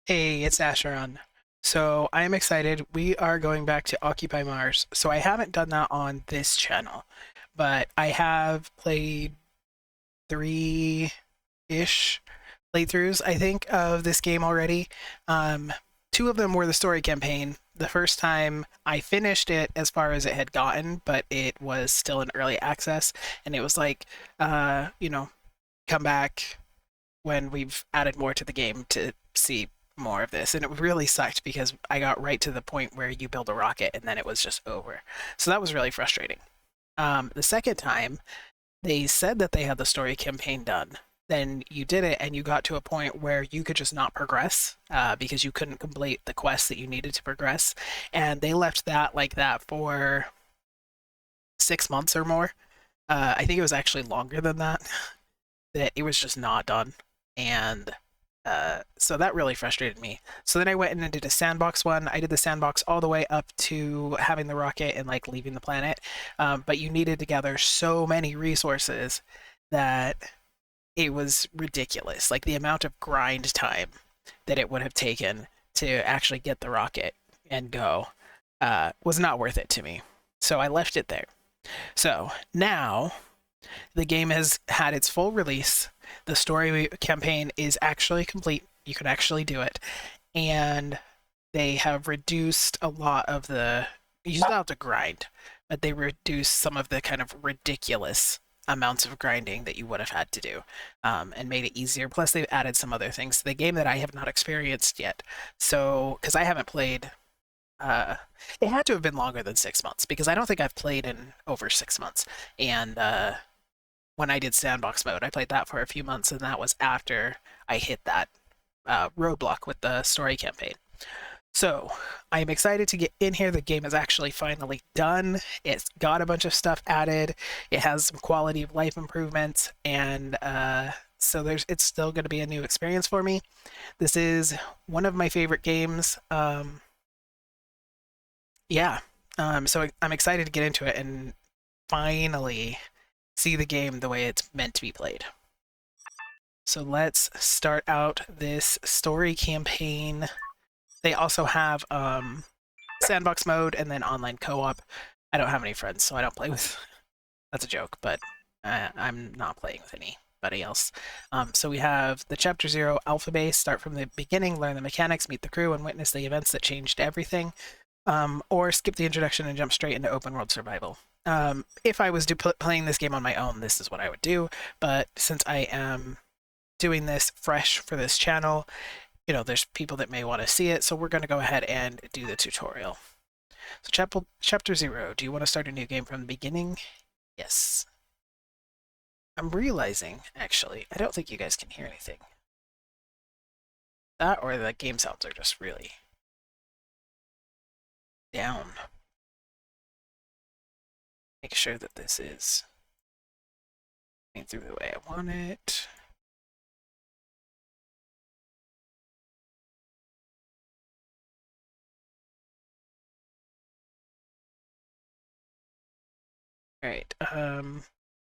Hey, it's Asheron. So I am excited. We are going back to Occupy Mars. So I haven't done that on this channel, but I have played three-ish playthroughs, I think, of this game already. Um, Two of them were the story campaign. The first time I finished it as far as it had gotten, but it was still in early access, and it was like, come back when we've added more to the game to see more of this. And it really sucked because I got right to the point where you build a rocket and then it was just over. So that was really frustrating. The second time, they said that they had the story campaign done. Then you did it and you got to a point where you could just not progress because you couldn't complete the quests that you needed to progress. And they left that like that for 6 months or more. I think it was actually longer than that, that it was just not done. And so that really frustrated me. So then I went in and did a sandbox one. I did the sandbox all the way up to having the rocket and like leaving the planet. But you needed to gather so many resources that it was ridiculous. Like the amount of grind time that it would have taken to actually get the rocket and go was not worth it to me. So I left it there. So now the game has had its full release. The story campaign is actually complete. You can actually do it. And they have reduced a lot of the. You still have to grind, but they reduced some of the kind of ridiculous amounts of grinding that you would have had to do and made it easier. Plus, they've added some other things to the game that I have not experienced yet. So, because I haven't played. Uh, it had to have been longer than 6 months because I don't think I've played in over 6 months. And when I did sandbox mode. I played that for a few months, and that was after I hit that roadblock with the story campaign. So I am excited to get in here. The game is actually finally done. It's got a bunch of stuff added. It has some quality of life improvements, and so it's still going to be a new experience for me. This is one of my favorite games. Yeah. So I'm excited to get into it and finally see the game the way it's meant to be played. So let's start out this story campaign. They also have sandbox mode and then online co-op. I don't have any friends, so I don't play with. That's a joke, but I'm not playing with anybody else. So we have the Chapter Zero Alpha Base. Start from the beginning, learn the mechanics, meet the crew, and witness the events that changed everything. Or skip the introduction and jump straight into open world survival. If I was playing this game on my own, this is what I would do. But since I am doing this fresh for this channel, there's people that may want to see it, so we're going to go ahead and do the tutorial. So chapter 0, do you want to start a new game from the beginning? Yes. I'm realizing, actually, I don't think you guys can hear anything. That or the game sounds are just really down. Make sure that this is going through the way I want it. Alright,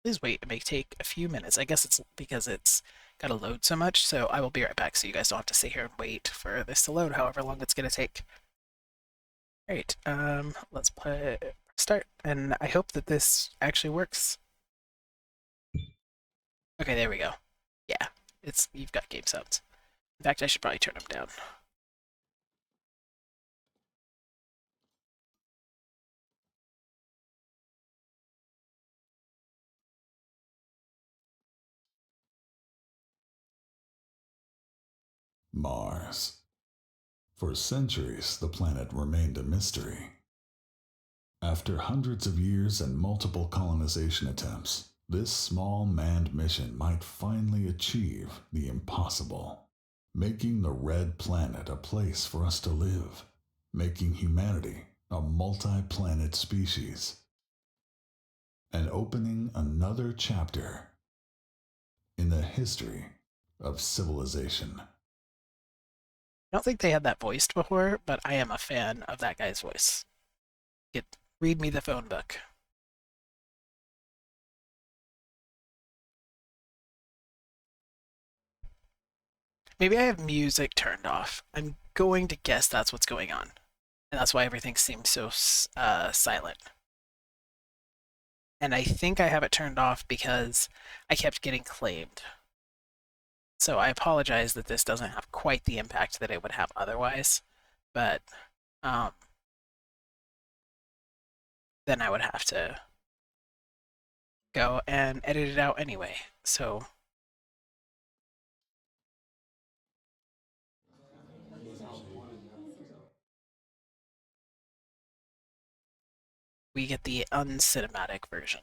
please wait. It may take a few minutes. I guess it's because it's got to load so much, so I will be right back so you guys don't have to sit here and wait for this to load however long it's going to take. Alright, let's start, and I hope that this actually works. Okay, there we go. Yeah, you've got game sounds. In fact, I should probably turn them down. Mars. For centuries, the planet remained a mystery. After hundreds of years and multiple colonization attempts, this small manned mission might finally achieve the impossible, making the red planet a place for us to live, making humanity a multi-planet species, and opening another chapter in the history of civilization. I don't think they had that voiced before, but I am a fan of that guy's voice. Read me the phone book. Maybe I have music turned off. I'm going to guess that's what's going on. And that's why everything seems so silent. And I think I have it turned off because I kept getting claimed. So I apologize that this doesn't have quite the impact that it would have otherwise, but um, then I would have to go and edit it out anyway. So we get the uncinematic version.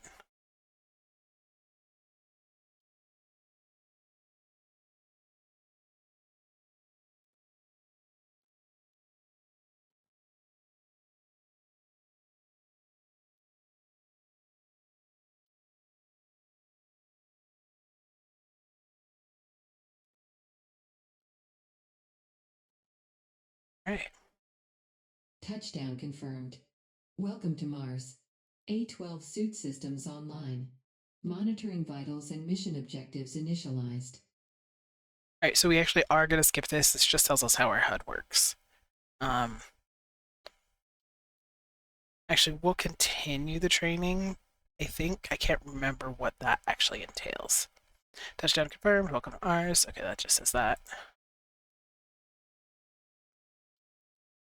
All right. Touchdown confirmed. Welcome to Mars. A12 suit systems online. Monitoring vitals and mission objectives initialized. All right, so we actually are going to skip this. This just tells us how our HUD works. Um, Actually, we'll continue the training. I think I can't remember what that actually entails. Touchdown confirmed. Welcome to Mars. Okay, that just says that.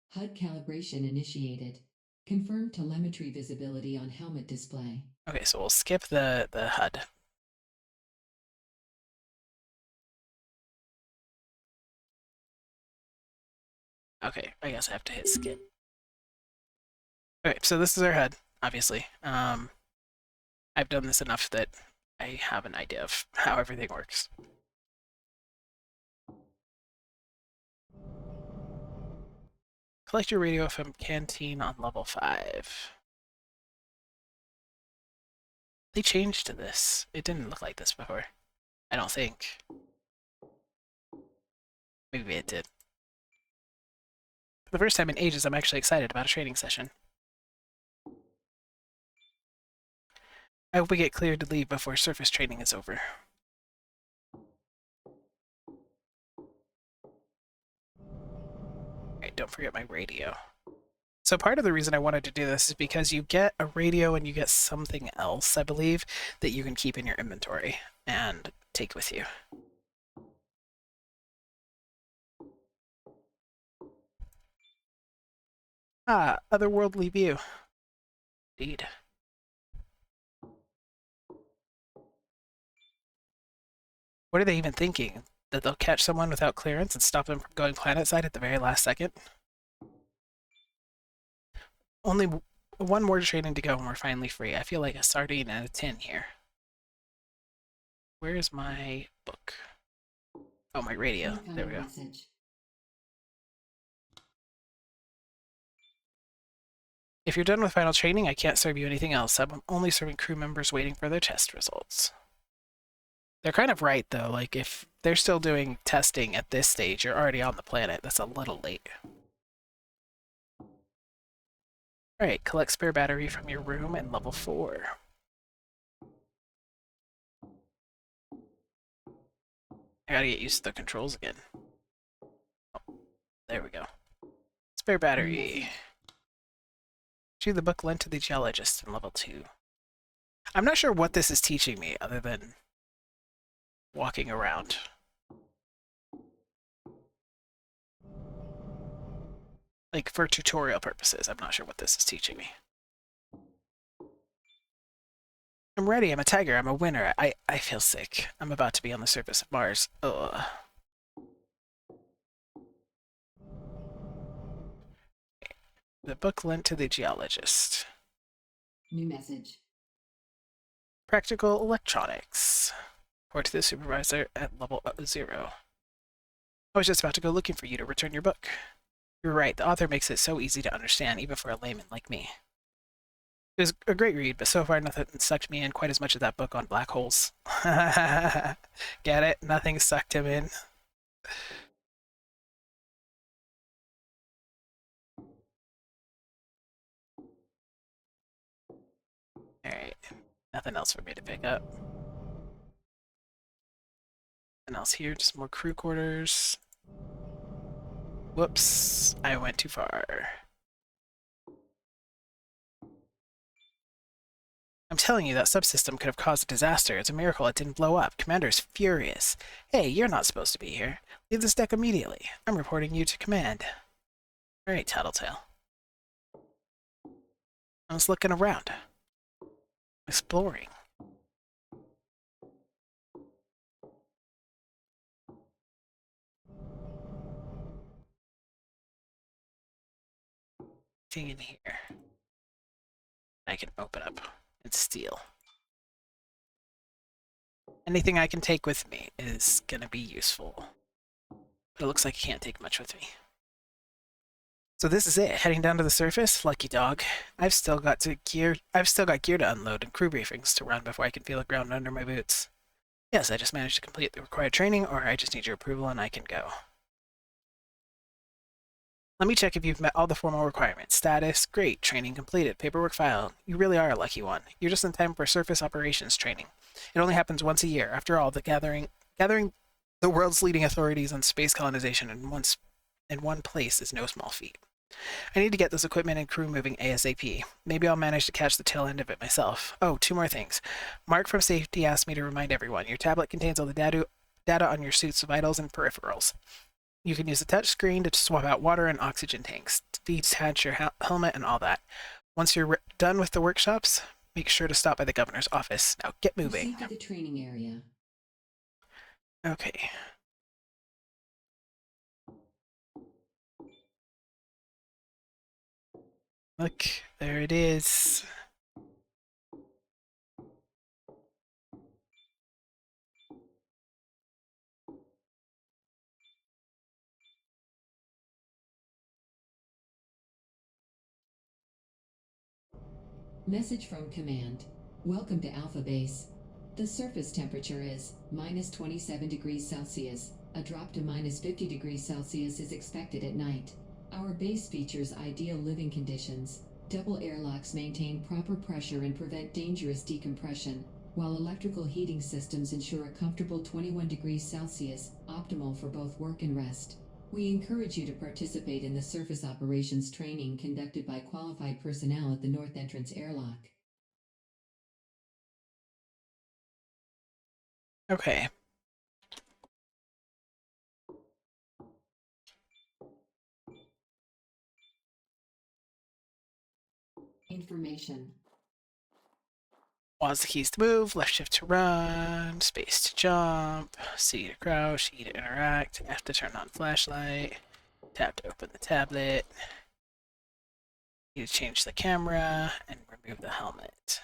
HUD calibration initiated. Confirm telemetry visibility on helmet display. Okay, so we'll skip the HUD. Okay, I guess I have to hit skip. Okay, so this is our HUD, obviously. I've done this enough that I have an idea of how everything works. Collect your radio from canteen on level 5. They changed to this. It didn't look like this before. I don't think. Maybe it did. For the first time in ages, I'm actually excited about a training session. I hope we get cleared to leave before surface training is over. Alright, don't forget my radio. So part of the reason I wanted to do this is because you get a radio and you get something else, I believe, that you can keep in your inventory and take with you. Ah, otherworldly view. Indeed. What are they even thinking? That they'll catch someone without clearance and stop them from going planetside at the very last second? Only one more training to go and we're finally free. I feel like a sardine in a tin here. Where's my book? Oh, my radio. There we go. Message. If you're done with final training, I can't serve you anything else. I'm only serving crew members waiting for their test results. They're kind of right, though. Like, if they're still doing testing at this stage, you're already on the planet. That's a little late. Alright, collect spare battery from your room and level 4. I gotta get used to the controls again. Oh, there we go. Spare battery. Retrieve the book lent to the geologist in level 2. I'm not sure what this is teaching me other than walking around. Like, for tutorial purposes, I'm not sure what this is teaching me. I'm ready, I'm a tiger, I'm a winner. I feel sick. I'm about to be on the surface of Mars. Ugh. The book lent to the geologist. New message. Practical electronics. Report to the supervisor at level 0. I was just about to go looking for you to return your book. You're right, the author makes it so easy to understand, even for a layman like me. It was a great read, but so far nothing sucked me in quite as much as that book on black holes. Get it? Nothing sucked him in. Alright. Nothing else for me to pick up. Nothing else here, just more crew quarters. Whoops, I went too far. I'm telling you, that subsystem could have caused a disaster. It's a miracle it didn't blow up. Commander's furious. Hey, you're not supposed to be here. Leave this deck immediately. I'm reporting you to command. Alright, Tattletale. I was looking around. Exploring. Anything in here I can open up and steal. Anything I can take with me is gonna be useful. But it looks like I can't take much with me. So this is it. Heading down to the surface? Lucky dog. I've still got gear to unload and crew briefings to run before I can feel the ground under my boots. Yes, I just managed to complete the required training, or I just need your approval and I can go. Let me check if you've met all the formal requirements. Status, great. Training completed. Paperwork filed. You really are a lucky one. You're just in time for surface operations training. It only happens once a year. After all, gathering the world's leading authorities on space colonization in one place is no small feat. I need to get this equipment and crew moving ASAP. Maybe I'll manage to catch the tail end of it myself. Oh, two more things. Mark from Safety asked me to remind everyone, your tablet contains all the data on your suit's vitals and peripherals. You can use the touch screen to swap out water and oxygen tanks, detach your helmet and all that. Once you're done with the workshops, make sure to stop by the governor's office. Now get moving. Proceed to the training area. Okay. Look, there it is. Message from command. Welcome to Alpha Base. The surface temperature is minus 27 degrees Celsius. A drop to minus 50 degrees Celsius is expected at night. Our base features ideal living conditions. Double airlocks maintain proper pressure and prevent dangerous decompression, while electrical heating systems ensure a comfortable 21 degrees Celsius, optimal for both work and rest. We encourage you to participate in the surface operations training conducted by qualified personnel at the North Entrance airlock. Okay. Information. Pause the keys to move, left shift to run, space to jump, C to crouch, E to interact, F to turn on flashlight, tap to open the tablet, E to change the camera, and remove the helmet.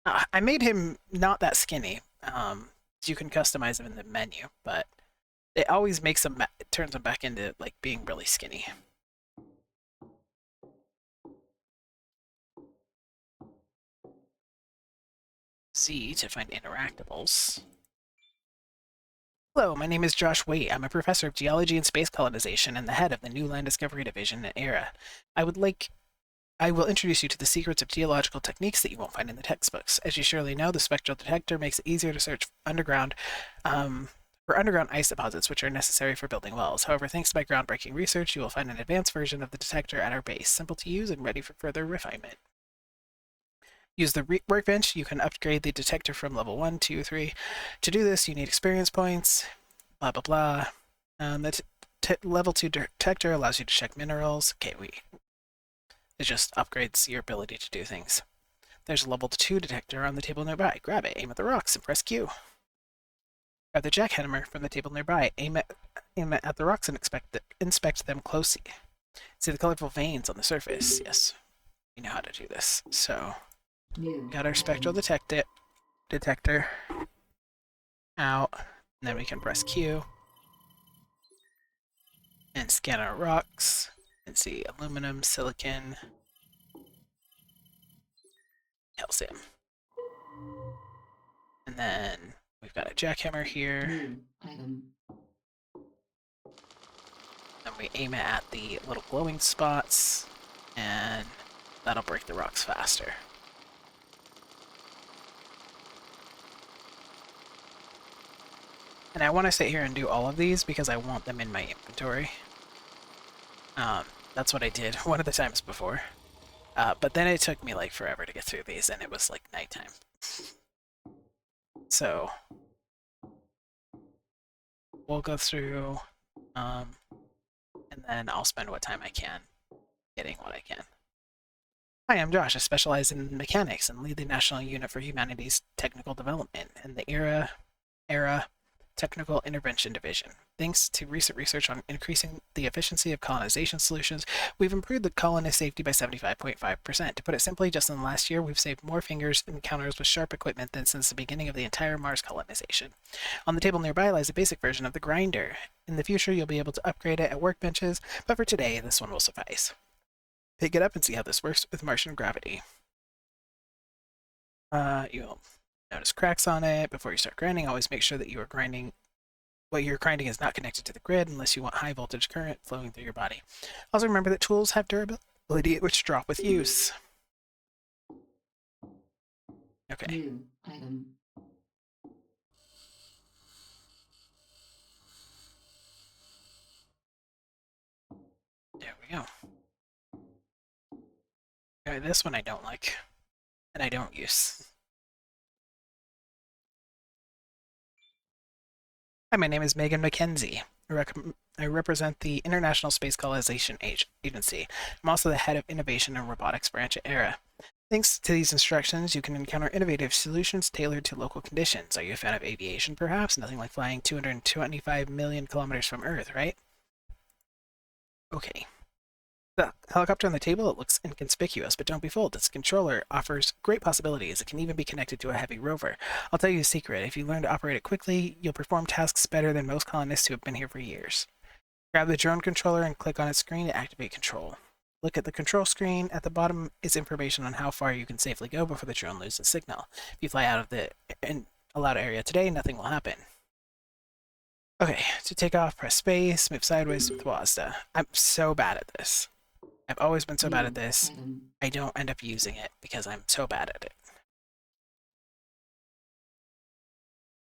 I made him not that skinny. You can customize him in the menu, but it always makes him, it turns him back into like being really skinny. Z to find interactables. Hello, my name is Josh Waite. I'm a professor of geology and space colonization and the head of the New Land Discovery Division at ERA. I will introduce you to the secrets of geological techniques that you won't find in the textbooks. As you surely know, the spectral detector makes it easier to search for underground ice deposits, which are necessary for building wells. However, thanks to my groundbreaking research, you will find an advanced version of the detector at our base, simple to use and ready for further refinement. Use the workbench. You can upgrade the detector from level 1, 2, 3. To do this, you need experience points, blah, blah, blah. The level 2 detector allows you to check minerals. Okay, it just upgrades your ability to do things. There's a level 2 detector on the table nearby. Grab it, aim at the rocks, and press Q. Grab the jackhammer from the table nearby. Aim it at the rocks and inspect them closely. See the colorful veins on the surface. Yes, we know how to do this. So, got our spectral detector out, and then we can press Q and scan our rocks and see aluminum, silicon, calcium. And then we've got a jackhammer here. New item. And we aim it at the little glowing spots, and that'll break the rocks faster. And I want to sit here and do all of these because I want them in my inventory. Um, that's what I did one of the times before. But then it took me like forever to get through these, and it was like nighttime. So we'll go through, um, and then I'll spend what time I can getting what I can. Hi, I'm Josh. I specialize in mechanics and lead the National Unit for Humanities Technical Development in the era Technical Intervention Division. Thanks to recent research on increasing the efficiency of colonization solutions, we've improved the colonist safety by 75.5%. To put it simply, just in the last year, we've saved more fingers in encounters with sharp equipment than since the beginning of the entire Mars colonization. On the table nearby lies a basic version of the grinder. In the future, you'll be able to upgrade it at workbenches, but for today, this one will suffice. Pick it up and see how this works with Martian gravity. You'll notice cracks on it. Before you start grinding, always make sure that you are grinding what you're grinding is not connected to the grid unless you want high voltage current flowing through your body. Also remember that tools have durability which drop with use. Okay, New item. there we go. Okay, this one I don't like, and I don't use. Hi, my name is Megan McKenzie. I represent the International Space Colonization Agency. I'm also the head of innovation and robotics branch at ERA. Thanks to these instructions, you can encounter innovative solutions tailored to local conditions. Are you a fan of aviation, perhaps? Nothing like flying 225 million kilometers from Earth, right? Okay. The helicopter on the table, it looks inconspicuous, but don't be fooled. Its controller offers great possibilities. It can even be connected to a heavy rover. I'll tell you a secret. If you learn to operate it quickly, you'll perform tasks better than most colonists who have been here for years. Grab the drone controller and click on its screen to activate control. Look at the control screen. At the bottom is information on how far you can safely go before the drone loses signal. If you fly out of the allowed area today, nothing will happen. Okay, to take off, press space, move sideways with WASD. I'm so bad at this. I've always been so bad at New this. item. I don't end up using it because I'm so bad at it.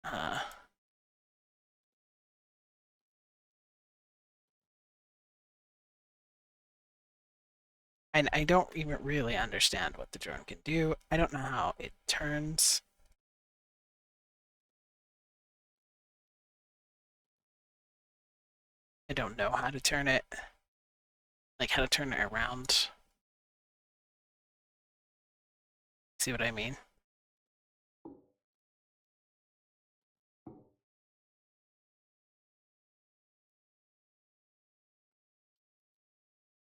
Uh, and I don't even really understand what the drone can do. I don't know how it turns. I don't know how to turn it. Like how to turn it around. See what I mean?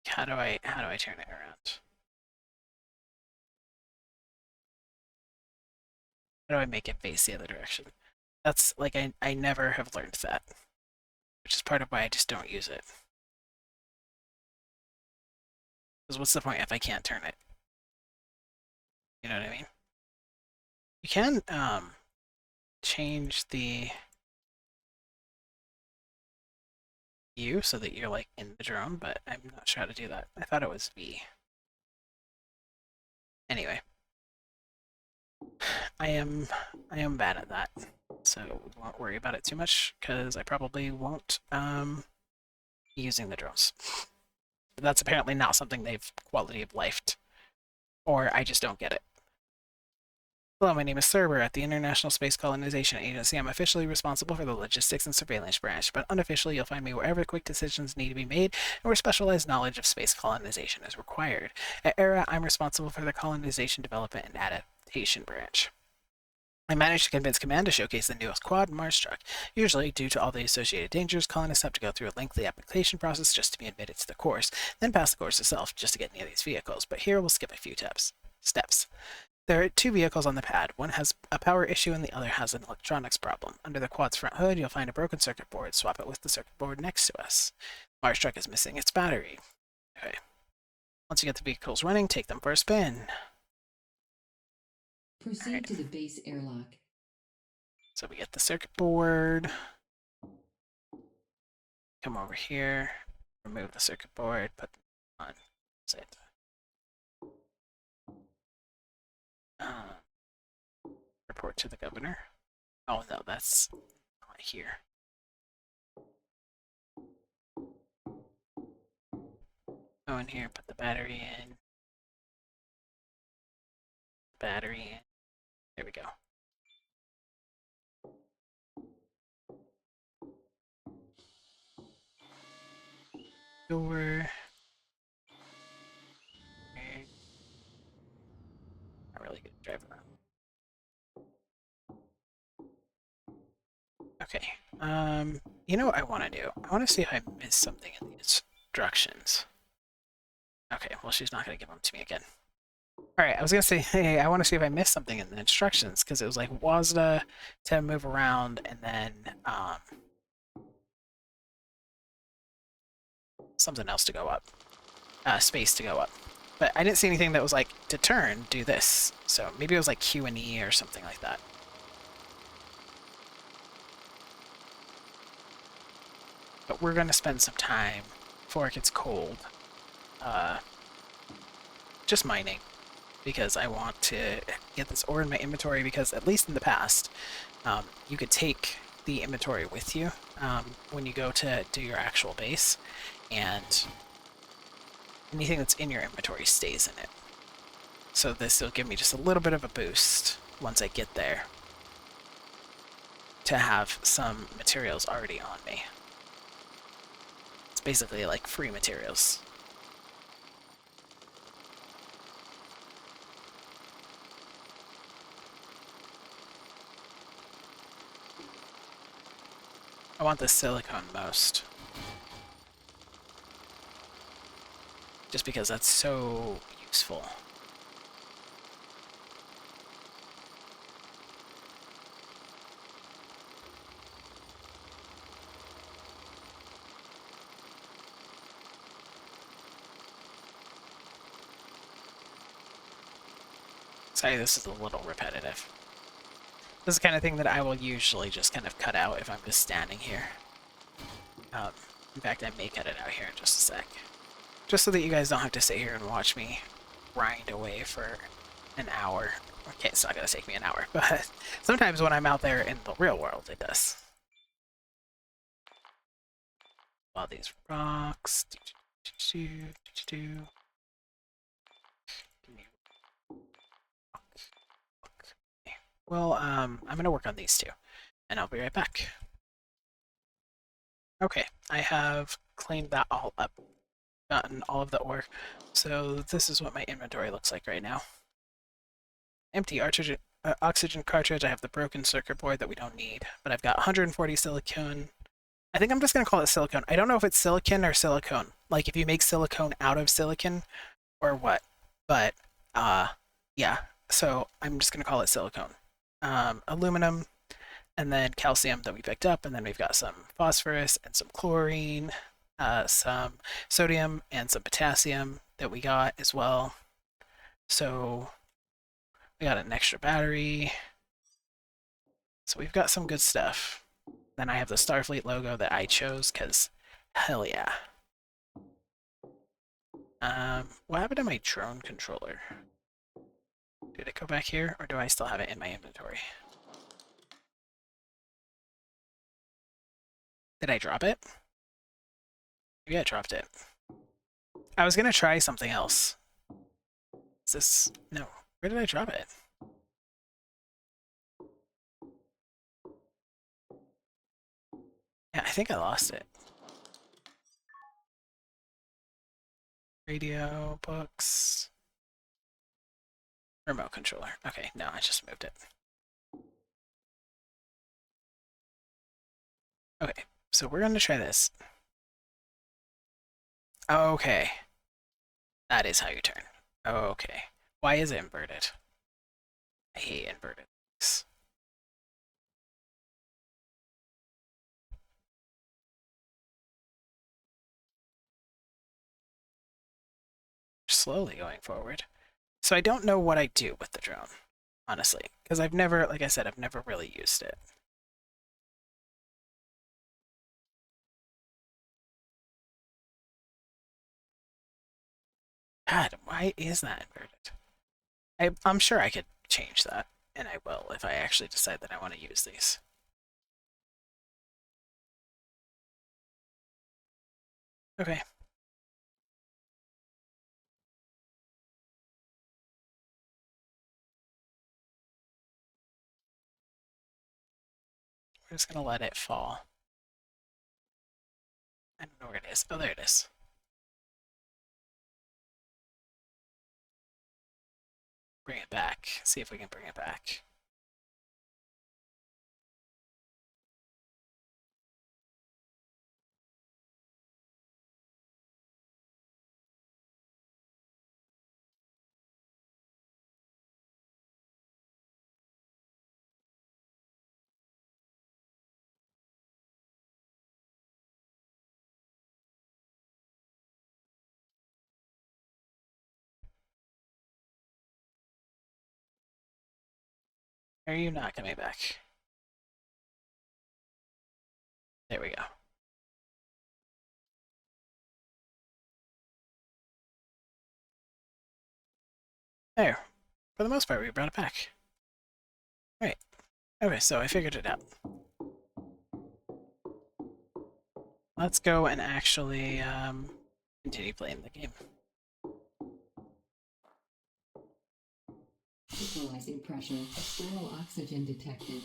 How do I turn it around? How do I make it face the other direction? That's like I never have learned that, which is part of why I just don't use it. Because what's the point if I can't turn it? You know what I mean? You can change the view so that you're like in the drone, but I'm not sure how to do that. I thought it was V. Anyway, I am I am bad at that. So we won't worry about it too much because I probably won't be using the drones. That's apparently not something they've quality of lifed, or I just don't get it. Hello, my name is Serber at the International Space Colonization Agency. I'm officially responsible for the logistics and surveillance branch, but unofficially you'll find me wherever quick decisions need to be made and where specialized knowledge of space colonization is required. At ERA, I'm responsible for the colonization development and adaptation branch. I managed to convince Command to showcase the newest quad Mars truck. Usually, due to all the associated dangers, colonists have to go through a lengthy application process just to be admitted to the course, then pass the course itself just to get near these vehicles, but here we'll skip a few steps. There are two vehicles on the pad. One has a power issue and the other has an electronics problem. Under the quad's front hood, you'll find a broken circuit board. Swap it with the circuit board next to us. Mars truck is missing its battery. Okay. Once you get the vehicles running, take them for a spin. Proceed Alright, to the base airlock. so we get the circuit board. Come over here. Remove the circuit board. Put them on. That's it. Report to the governor. Oh no, that's not here. Go in here, put the battery in. Battery in. There we go. Door. Not really good drive around. Okay. You know what I want to do? I want to see if I missed something in the instructions. Okay, well, she's not going to give them to me again. All right, I was going to say, hey, I want to see if I missed something in the instructions, because it was like WASDA to move around, and then something else to go up. Space to go up. But I didn't see anything that was like, to turn, do this. So maybe it was like Q and E or something like that. But we're going to spend some time before it gets cold uh, just mining, because I want to get this ore in my inventory, because at least in the past, you could take the inventory with you when you go to do your actual base, and anything that's in your inventory stays in it. So this will give me just a little bit of a boost once I get there to have some materials already on me. It's basically like free materials. I want the silicone most, just because that's so useful. Sorry, this is a little repetitive. This is the kind of thing that I will usually just kind of cut out if I'm just standing here. In fact, I may cut it out here in just a sec. Just so that you guys don't have to sit here and watch me grind away for an hour. Okay, it's not going to take me an hour, but sometimes when I'm out there in the real world, it does. All these rocks. Well, I'm going to work on these two, and I'll be right back. Okay, I have cleaned that all up, gotten all of the ore, so this is what my inventory looks like right now. Empty oxygen cartridge. I have the broken circuit board that we don't need, but I've got 140 silicone. I think I'm just going to call it silicone. I don't know if it's silicon or silicone, like if you make silicone out of silicon or what, but yeah, so I'm just going to call it silicone. Aluminum, and then calcium that we picked up, and then we've got some phosphorus and some chlorine, some sodium and some potassium that we got as well. So we got an extra battery. So we've got some good stuff. Then I have the Starfleet logo that I chose, because hell yeah. What happened to my drone controller? Did it go back here, or do I still have it in my inventory? Did I drop it? Maybe I dropped it. I was gonna try something else. Is this... No. Where did I drop it? Yeah, I think I lost it. Radio, books... Remote controller. Okay, no, I just moved it. Okay, so we're gonna try this. Okay. That is how you turn. Okay. Why is it inverted? I hate inverted things. Slowly going forward. So I don't know what I do with the drone, honestly, because I've never, like I said, I've never really used it. God, why is that inverted? I'm sure I could change that, and I will if I actually decide that I want to use these. Okay. We're just gonna let it fall. I don't know where it is. Oh, there it is. Bring it back. See if we can bring it back. Are you not coming back? There we go. There. For the most part, we brought it back. Right. Okay, so I figured it out. Let's go and actually continue playing the game. Equalizing pressure. External oxygen detected.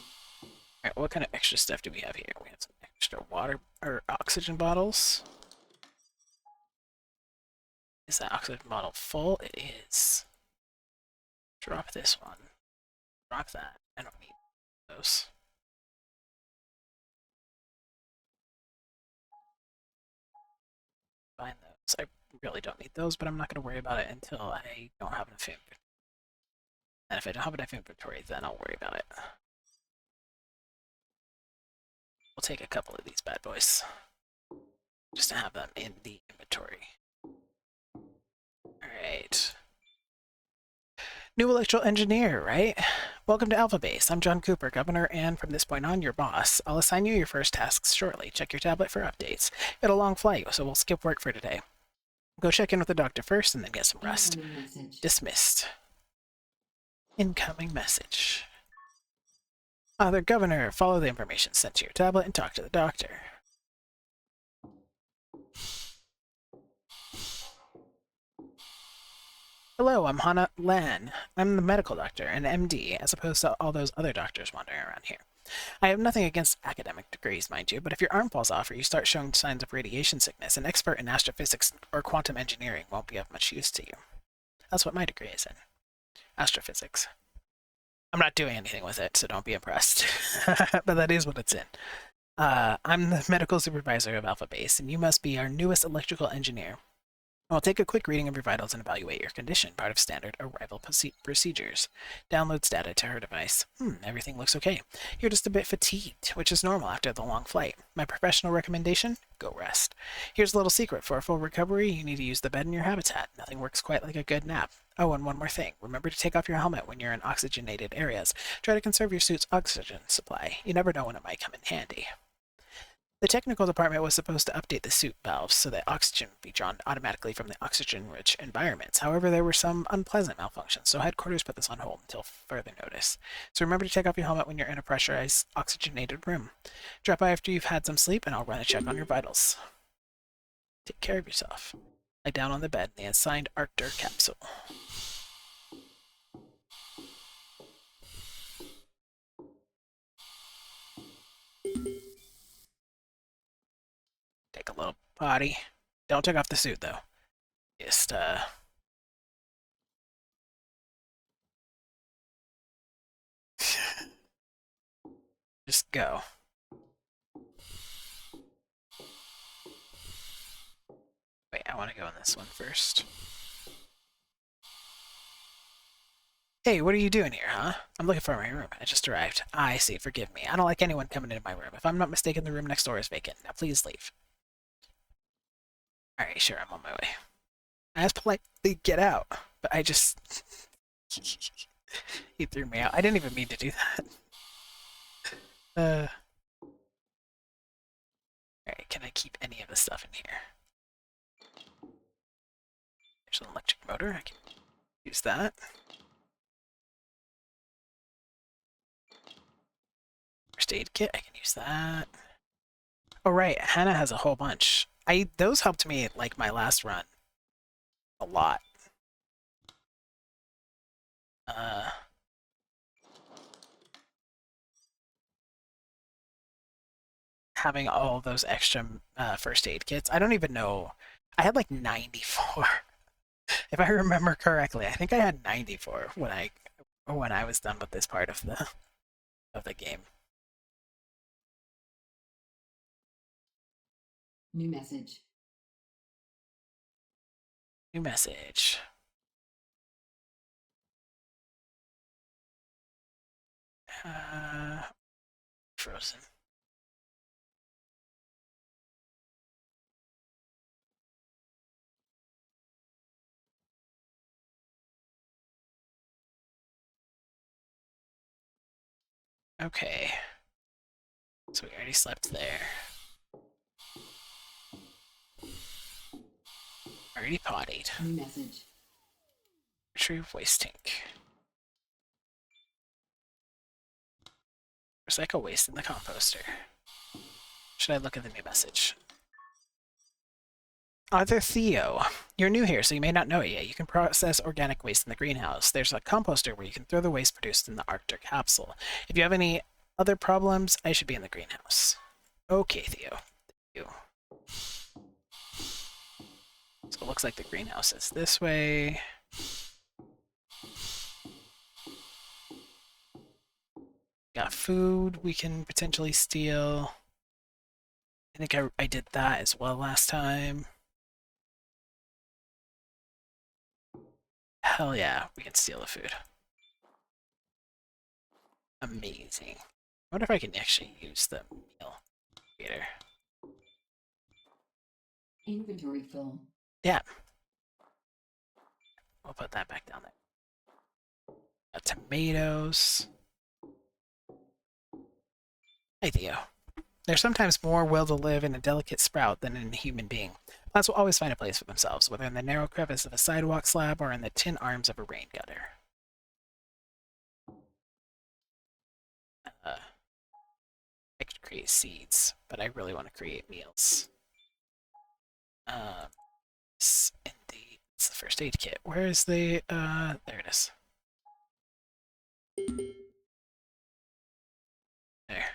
Alright, what kind of extra stuff do we have here? We have some extra water or oxygen bottles. Is that oxygen bottle full? It is. Drop this one. Drop that. I don't need those. Find those. I really don't need those, but I'm not going to worry about it until I don't have enough food. And if I don't have enough inventory, then I'll worry about it. We'll take a couple of these bad boys. Just to have them in the inventory. Alright. New electrical engineer, right? Welcome to Alpha Base. I'm John Cooper, Governor, and from this point on, your boss. I'll assign you your first tasks shortly. Check your tablet for updates. You had a long flight, so we'll skip work for today. Go check in with the doctor first and then get some rest. Dismissed. Incoming message. Other Governor, follow the information sent to your tablet and talk to the doctor. Hello, I'm Hana Lan. I'm the medical doctor, an MD, as opposed to all those other doctors wandering around here. I have nothing against academic degrees, mind you, but if your arm falls off or you start showing signs of radiation sickness, an expert in astrophysics or quantum engineering won't be of much use to you. That's what my degree is in. Astrophysics. I'm not doing anything with it, so don't be impressed. But that is what it's in. I'm the medical supervisor of Alpha Base, and you must be our newest electrical engineer. I'll take a quick reading of your vitals and evaluate your condition, part of standard arrival procedures. Downloads data to her device. Everything looks okay. You're just a bit fatigued, which is normal after the long flight. My professional recommendation? Go rest. Here's a little secret. For a full recovery, you need to use the bed in your habitat. Nothing works quite like a good nap. Oh, and one more thing. Remember to take off your helmet when you're in oxygenated areas. Try to conserve your suit's oxygen supply. You never know when it might come in handy. The technical department was supposed to update the suit valves so that oxygen would be drawn automatically from the oxygen-rich environments. However, there were some unpleasant malfunctions, so headquarters put this on hold until further notice. So remember to take off your helmet when you're in a pressurized, oxygenated room. Drop by after you've had some sleep, and I'll run a check on your vitals. Take care of yourself. Lie down on the bed in the assigned Arctur capsule. Take a little potty. Don't take off the suit, though. Just, just go. Wait, I want to go on this one first. Hey, what are you doing here, huh? I'm looking for my room. I just arrived. I see, forgive me. I don't like anyone coming into my room. If I'm not mistaken, the room next door is vacant. Now please leave. Alright, sure, I'm on my way. I asked politely get out, but I just... he threw me out. I didn't even mean to do that. Alright, can I keep any of the stuff in here? There's an electric motor. I can use that. First aid kit. I can use that. Oh, right. Hannah has a whole bunch. Those helped me, like, my last run. A lot. Uh... having all those extra first aid kits. I don't even know. I had like 94, if I remember correctly. I think I had 94 when I was done with this part of the game. New message. New message. Frozen. Okay. So we already slept there. Already pottied. New message. Retrieve waste tank. Recycle waste in the composter. Should I look at the new message? Arthur Theo, you're new here, so you may not know it yet. You can process organic waste in the greenhouse. There's a composter where you can throw the waste produced in the Arctic capsule. If you have any other problems, I should be in the greenhouse. Okay, Theo. Thank you. So it looks like the greenhouse is this way. Got food we can potentially steal. I think I did that as well last time. Hell yeah, we can steal the food. Amazing. I wonder if I can actually use the meal creator. Inventory full. Yeah. We'll put that back down there. Got tomatoes. Hey, Theo. There's sometimes more will to live in a delicate sprout than in a human being. Plants will always find a place for themselves, whether in the narrow crevice of a sidewalk slab or in the tin arms of a rain gutter. I could create seeds, but I really want to create meals. It's the first aid kit. Where is the, there it is. There.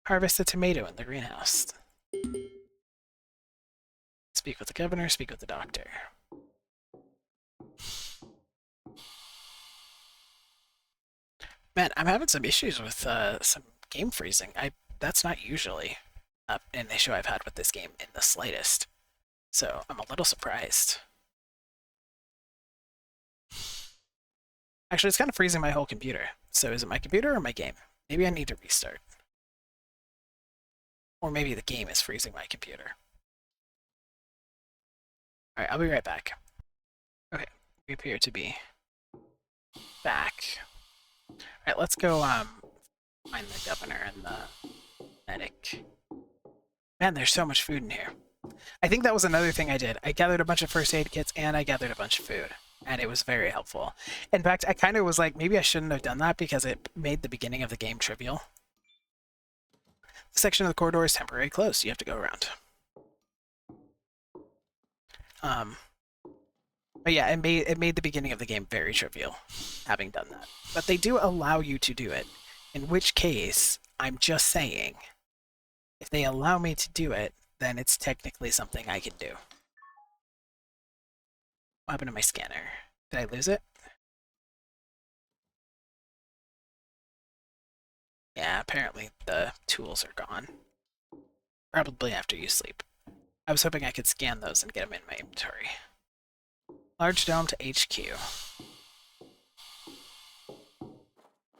Harvest a tomato in the greenhouse. Speak with the governor, speak with the doctor. Man, I'm having some issues with some game freezing. That's not usually an issue I've had with this game in the slightest. So I'm a little surprised. Actually, it's kind of freezing my whole computer. So is it my computer or my game? Maybe I need to restart. Or maybe the game is freezing my computer. Alright, I'll be right back. Okay, we appear to be back. Alright, let's go find the governor and the medic. Man, there's so much food in here. I think that was another thing I did. I gathered a bunch of first aid kits and I gathered a bunch of food. And it was very helpful. In fact, I kind of was like, maybe I shouldn't have done that because it made the beginning of the game trivial. The section of the corridor is temporarily closed, so you have to go around. But yeah, it made the beginning of the game very trivial, having done that. But they do allow you to do it, in which case, I'm just saying, if they allow me to do it, then it's technically something I can do. What happened to my scanner? Did I lose it? Yeah, apparently the tools are gone. Probably after you sleep. I was hoping I could scan those and get them in my inventory. Large dome to HQ.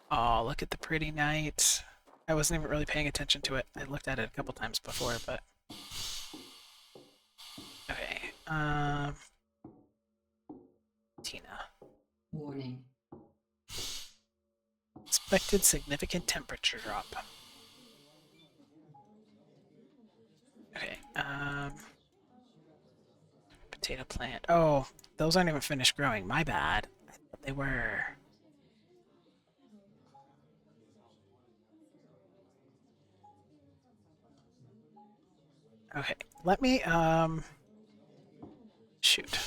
Oh, look at the pretty night. I wasn't even really paying attention to it. I looked at it a couple times before, but... Okay, Tina. Warning. Expected significant temperature drop. Okay, potato plant. Oh, those aren't even finished growing. My bad. I thought they were. Okay, let me, shoot.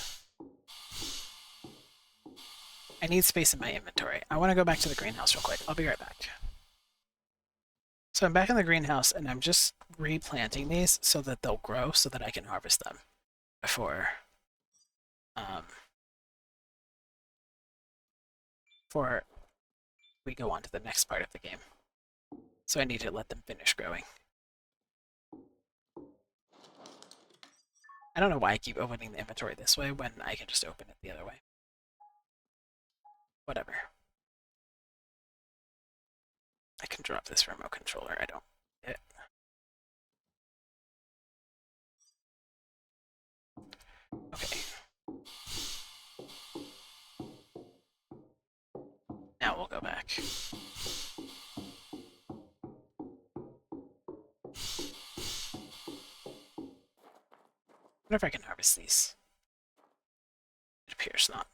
I need space in my inventory. I want to go back to the greenhouse real quick. I'll be right back. So I'm back in the greenhouse and I'm just replanting these so that they'll grow so that I can harvest them before um, before we go on to the next part of the game. So I need to let them finish growing. I don't know why I keep opening the inventory this way when I can just open it the other way. Whatever. I can drop this remote controller. I don't need it. Okay. Now we'll go back. I wonder if I can harvest these. It appears not.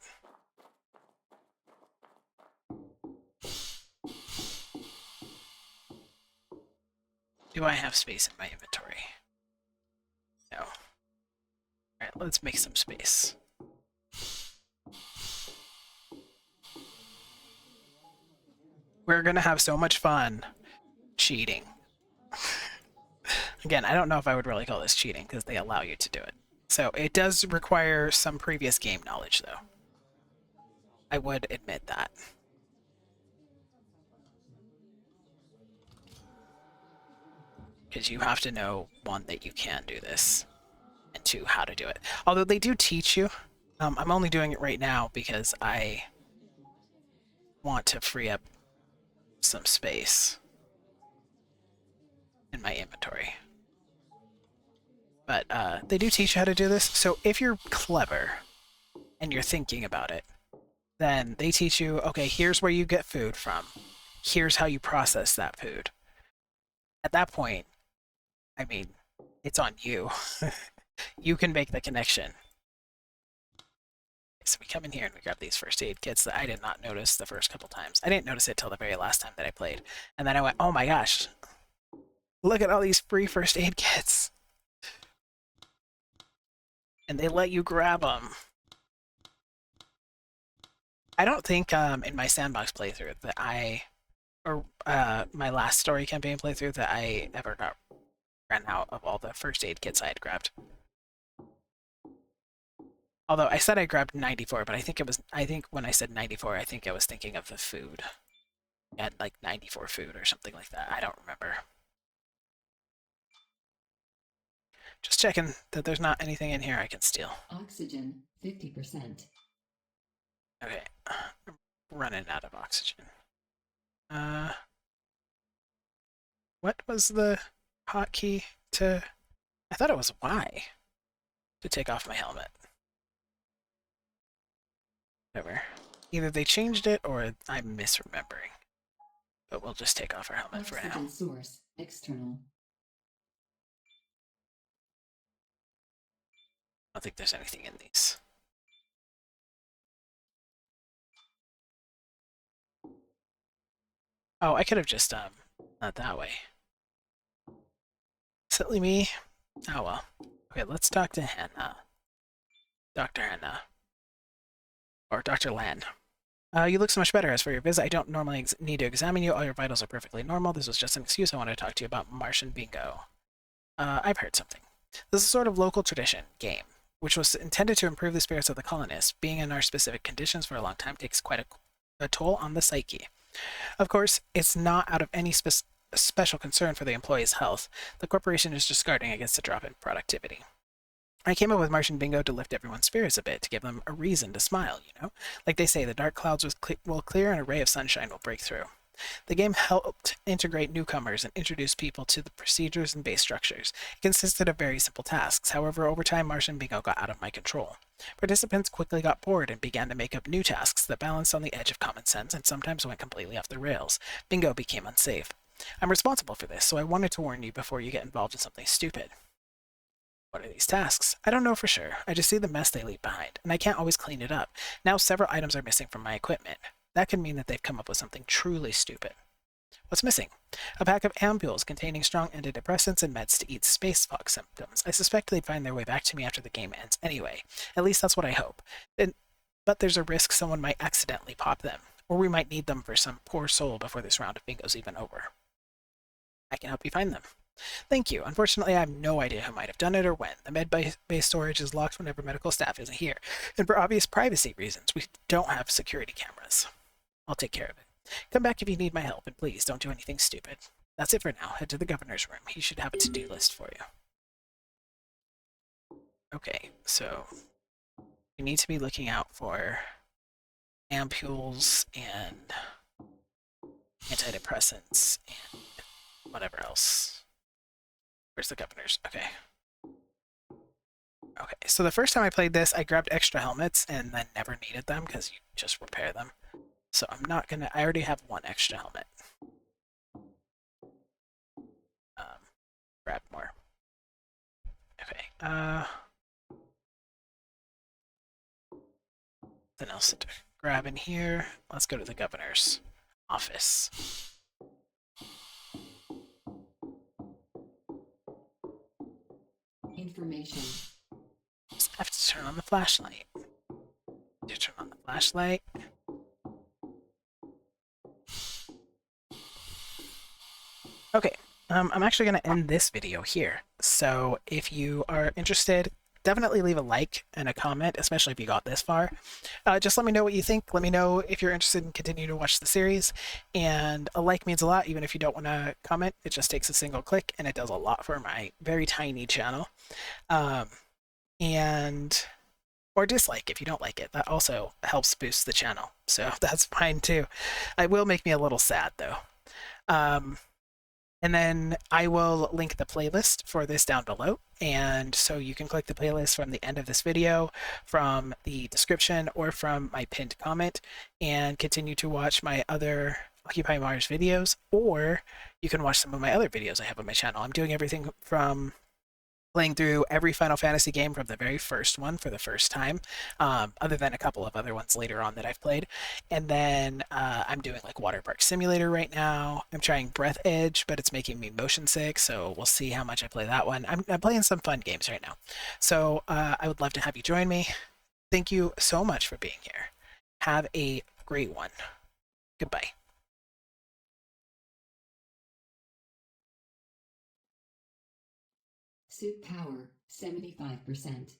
Do I have space in my inventory? No. Alright, let's make some space. We're gonna have so much fun cheating. Again, I don't know if I would really call this cheating because they allow you to do it. So it does require some previous game knowledge, though. I would admit that. Because you have to know, one, that you can do this, and two, how to do it. Although they do teach you. I'm only doing it right now because I want to free up some space in my inventory. But they do teach you how to do this. So if you're clever and you're thinking about it, then they teach you, okay, here's where you get food from. Here's how you process that food. At that point, I mean, it's on you. You can make the connection. So we come in here and we grab these first aid kits that I did not notice the first couple times. I didn't notice it till the very last time that I played. And then I went, oh my gosh, look at all these free first aid kits. And they let you grab them. I don't think in my sandbox playthrough that or my last story campaign playthrough that I ever ran out of all the first aid kits I had grabbed. Although I said I grabbed 94, but I think when I said 94, I think I was thinking of the food. I had like 94 food or something like that. I don't remember. Just checking that there's not anything in here I can steal. Oxygen, 50%. Okay, I'm running out of oxygen. Uh, what was the hotkey to... I thought it was Y to take off my helmet. Whatever. Either they changed it or I'm misremembering. But we'll just take off our helmet for now. Oxygen source, external. I don't think there's anything in these. Oh, I could have just, not that way. Silly me. Oh well. Okay, let's talk to Hannah. Dr. Hannah. Or Dr. Lan. You look so much better. As for your visit, I don't normally need to examine you. All your vitals are perfectly normal. This was just an excuse. I wanted to talk to you about Martian Bingo. I've heard something. This is a sort of local tradition game, which was intended to improve the spirits of the colonists. Being in our specific conditions for a long time takes quite a toll on the psyche. Of course, it's not out of any special concern for the employees' health. The corporation is just guarding against a drop in productivity. I came up with Martian Bingo to lift everyone's spirits a bit, to give them a reason to smile, you know? Like they say, the dark clouds will clear and a ray of sunshine will break through. The game helped integrate newcomers and introduce people to the procedures and base structures. It consisted of very simple tasks. However, over time, Martian Bingo got out of my control. Participants quickly got bored and began to make up new tasks that balanced on the edge of common sense and sometimes went completely off the rails. Bingo became unsafe. I'm responsible for this, so I wanted to warn you before you get involved in something stupid. What are these tasks? I don't know for sure. I just see the mess they leave behind, and I can't always clean it up. Now several items are missing from my equipment. That could mean that they've come up with something truly stupid. What's missing? A pack of ampules containing strong antidepressants and meds to ease space fog symptoms. I suspect they'd find their way back to me after the game ends anyway. At least that's what I hope. But there's a risk someone might accidentally pop them, or we might need them for some poor soul before this round of bingo's even over. I can help you find them. Thank you. Unfortunately, I have no idea who might have done it or when. The med bay storage is locked whenever medical staff isn't here. And for obvious privacy reasons, we don't have security cameras. I'll take care of it. Come back if you need my help, and please don't do anything stupid. That's it for now. Head to the governor's room. He should have a to-do list for you. Okay, so we need to be looking out for ampules and antidepressants and whatever else. Where's the governor's? Okay. Okay, so the first time I played this, I grabbed extra helmets and then never needed them because you just repair them. So I'm not gonna. I already have one extra helmet. Um, grab more. Okay. Nothing else to grab in here. Let's go to the governor's office. Information. Just have to turn on the flashlight. You turn on the flashlight. Okay, I'm actually going to end this video here. So if you are interested, definitely leave a like and a comment, especially if you got this far. Just let me know what you think. Let me know if you're interested in continuing to watch the series. And a like means a lot, even if you don't want to comment. It just takes a single click, and it does a lot for my very tiny channel. Um, and or dislike if you don't like it. That also helps boost the channel. So that's fine too. It will make me a little sad though. Um, and then I will link the playlist for this down below. And so you can click the playlist from the end of this video, from the description, or from my pinned comment, and continue to watch my other Occupy Mars videos, or you can watch some of my other videos I have on my channel. I'm doing everything from playing through every Final Fantasy game from the very first one for the first time, other than a couple of other ones later on that I've played. And then I'm doing like Water Park Simulator right now. I'm trying Breath Edge, but it's making me motion sick, so we'll see how much I play that one. I'm playing some fun games right now. So I would love to have you join me. Thank you so much for being here. Have a great one. Goodbye. Suit power, 75%.